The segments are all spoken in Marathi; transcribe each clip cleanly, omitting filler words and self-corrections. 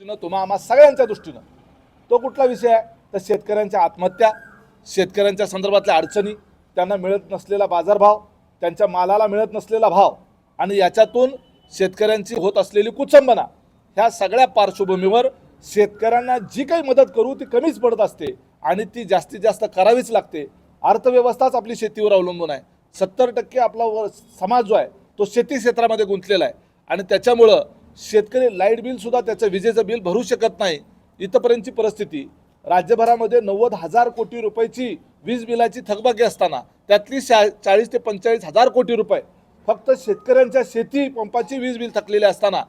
दृष्टीनं, तुम्हा आम्हा सगळ्यांच्या दृष्टीनं तो कुठला विषय आहे तर शेतकऱ्यांच्या आत्महत्या, शेतकऱ्यांच्या संदर्भातल्या अडचणी, त्यांना मिळत नसलेला बाजारभाव, त्यांच्या मालाला मिळत नसलेला भाव आणि याच्यातून शेतकऱ्यांची होत असलेली कुचंबना, ह्या सगळ्या पार्श्वभूमीवर शेतकऱ्यांना जी काही मदत करू ती कमीच पडत असते आणि ती जास्तीत जास्त करावीच लागते। अर्थव्यवस्थाच आपली शेतीवर अवलंबून आहे। 70% आपला समाज जो आहे तो शेती क्षेत्रामध्ये गुंतलेला आहे आणि त्याच्यामुळं शेतकरी लाईट बिल सुद्धा त्याचं विजेचं बिल भरू शकत नाही, इथपर्यंतची परिस्थिती। राज्यभरामध्ये 90,000 कोटी रुपयाची वीज बिलाची थकबाकी असताना त्यातली 40 ते 45 हजार कोटी रुपये फक्त शेतकऱ्यांच्या शेती पंपाची वीज बिल थकलेले असताना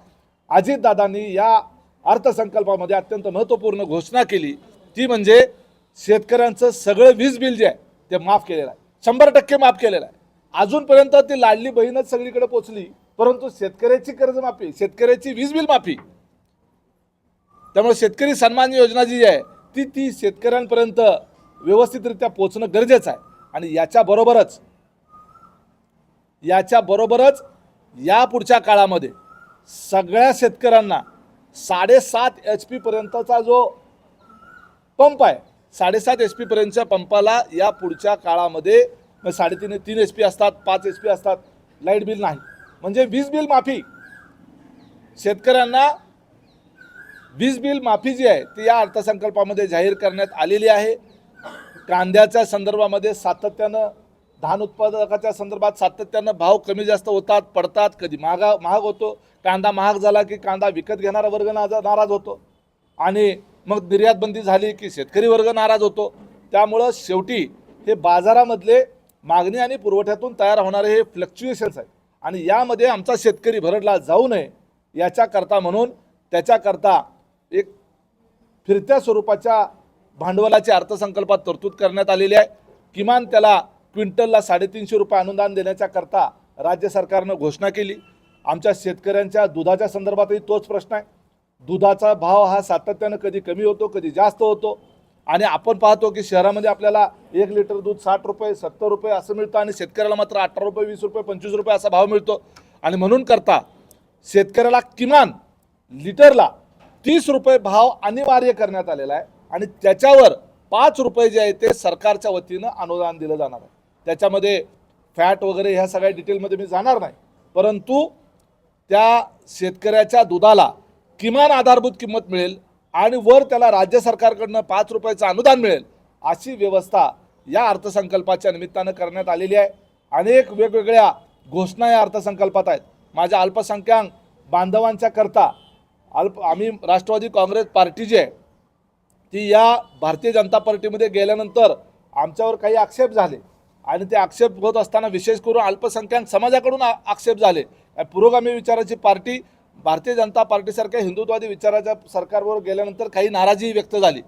अजितदादांनी या अर्थसंकल्पामध्ये अत्यंत महत्त्वपूर्ण घोषणा केली, ती म्हणजे शेतकऱ्यांचं सगळं वीज बिल जे आहे ते माफ केलेलं आहे, 100% माफ केलेलं आहे। अजूनपर्यंत ती लाडली बहीणच सगळीकडे पोहोचली, परंतु शेतकऱ्याची कर्जमाफी, शेतकऱ्याची वीज बिल माफी, त्यामुळे शेतकरी सन्मान योजना जी आहे ती शेतकऱ्यांपर्यंत व्यवस्थितरित्या पोहोचणं गरजेचं आहे। आणि याच्याबरोबरच या पुढच्या काळामध्ये सगळ्या शेतकऱ्यांना 7.5 HP पर्यंतचा जो पंप आहे, 7.5 HP पर्यंतच्या पंपाला या पुढच्या काळामध्ये 3.5 HP असतात, 5 HP असतात, लाईट बिल नाही, म्हणजे वीज बिल माफी। शेतकऱ्यांना वीज बिल माफी जी आहे ती या अर्थसंकल्पामध्ये जाहीर करण्यात आलेली आहे। कांद्याच्या संदर्भामध्ये सातत्यानं, धान उत्पादकाच्या संदर्भात सातत्यानं भाव कमी जास्त होतात, पडतात, कधी महाग होतो, कांदा महाग झाला की कांदा विकत घेणारा वर्ग नाराज होतो आणि मग निर्यात बंदी झाली की शेतकरी वर्ग नाराज होतो। त्यामुळं शेवटी हे बाजारामधले मागणी आणि पुरवठ्यातून तयार होणारे हे फ्लक्च्युएशन्स आहेत आणि यामध्ये आमचा शेतकरी भरडला जाऊ नये याच्याकरता म्हणून त्याच्याकरता एक फिरत्या स्वरूपाच्या भांडवलाची अर्थसंकल्पात तरतूद करण्यात आलेली आहे। किमान त्याला क्विंटलला 350 रुपये अनुदान देण्याच्या करता राज्य सरकारनं घोषणा केली। आमच्या शेतकऱ्यांच्या दुधाच्या संदर्भातही तोच प्रश्न आहे। दुधाचा भाव हा सातत्यानं कधी कमी होतो, कधी जास्त होतो आणि आपण पाहतो की शहरामध्ये आपल्याला 1 लिटर दूध 60 रुपये 70 रुपये असं मिळतं आणि शेतकऱ्याला मात्र 18 रुपये 20 रुपये 25 रुपये असा भाव मिळतो आणि म्हणून करता शेतकऱ्याला किमान लिटरला 30 रुपये भाव अनिवार्य करण्यात आलेला आहे आणि त्याच्यावर 5 रुपये जे आहे ते सरकारच्या वतीनं अनुदान दिलं जाणार आहे। त्याच्यामध्ये फॅट वगैरे ह्या सगळ्या डिटेलमध्ये मी जाणार नाही, परंतु त्या शेतकऱ्याच्या दुधाला किमान आधारभूत किंमत मिळेल आणि वर त्याला राज्य सरकारकडनं 5 रुपयाचं अनुदान मिळेल अशी व्यवस्था या अर्थसंकल्पाच्या निमित्तानं करण्यात आलेली आहे। अनेक वेगवेगळ्या घोषणा या अर्थसंकल्पात आहेत। माझ्या अल्पसंख्याक बांधवांच्या करता आम्ही राष्ट्रवादी काँग्रेस पार्टी जी आहे ती या भारतीय जनता पार्टीमध्ये गेल्यानंतर आमच्यावर काही आक्षेप झाले आणि ते आक्षेप होत असताना विशेष करून अल्पसंख्याक समाजाकडून आक्षेप झाले। पुरोगामी विचाराची पार्टी भारतीय जनता पार्टीसारख्या हिंदुत्ववादी विचाराच्या सरकारवर गेल्यानंतर काही नाराजी व्यक्त झाली,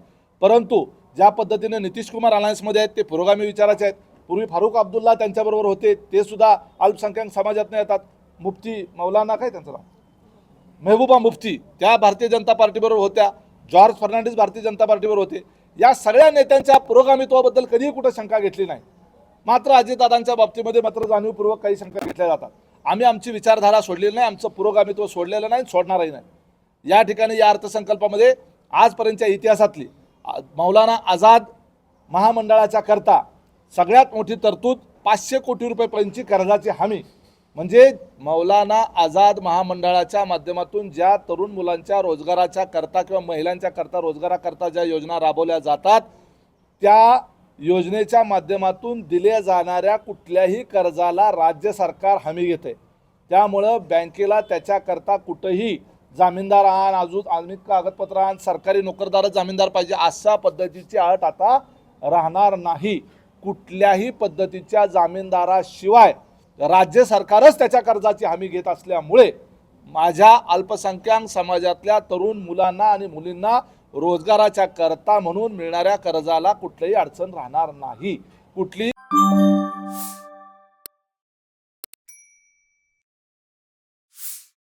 परंतु ज्या पद्धतीने नितीश कुमार अलायन्समध्ये आहेत ते पुरोगामी विचाराचे आहेत। पूर्वी फारुख अब्दुल्ला त्यांच्याबरोबर होते, ते सुद्धा अल्पसंख्याक समाजातून येतात। मुफ्ती मौलाना काय त्यांचं नाव, महबूबा मुफ्ती त्या भारतीय जनता पार्टीबरोबर होत्या, जॉर्ज फर्नांडिस भारतीय जनता पार्टीवर होते। या सगळ्या नेत्यांच्या पुरोगामित्वाबद्दल कधीही कुठं शंका घेतली नाही, मात्र अजितदादांच्या बाबतीमध्ये मात्र जाणीवपूर्वक काही शंका घेतल्या जातात। आम्ही आमची विचारधारा सोडलेली नाही, आमचं पुरोगामित्व सोडलेलं नाही, सोडणारही नाही। या ठिकाणी या अर्थसंकल्पामध्ये आजपर्यंतच्या इतिहासातली मौलाना आझाद महामंडळाच्या करता सगळ्यात मोठी तरतूद 500 कोटी रुपयेपर्यंतची कर्जाची हमी, म्हणजे मौलाना आझाद महामंडळाच्या माध्यमातून ज्या तरुण मुलांच्या रोजगाराच्या करता किंवा महिलांच्या करता रोजगाराकरता ज्या योजना राबवल्या जातात त्या योजनेच्या माध्यमातून दिल्या जाणाऱ्या कुठल्याही कर्जाला राज्य सरकार हमी घेते। त्यामुळं बँकेला त्याच्याकरता कुठंही जामीनदार आण, अजून अनेक कागदपत्र आण, सरकारी नोकरदारच जामीनदार पाहिजे अशा पद्धतीची अट आता राहणार नाही। कुठल्याही पद्धतीच्या जामीनदाराशिवाय राज्य सरकारच त्याच्या कर्जाची हमी घेत असल्यामुळे माझ्या अल्पसंख्याक समाजातल्या तरुण मुलांना आणि मुलींना रोजगाराच्या करता म्हणून मिळणाऱ्या कर्जाला कुठलीही अडचण राहणार नाही, कुठलीही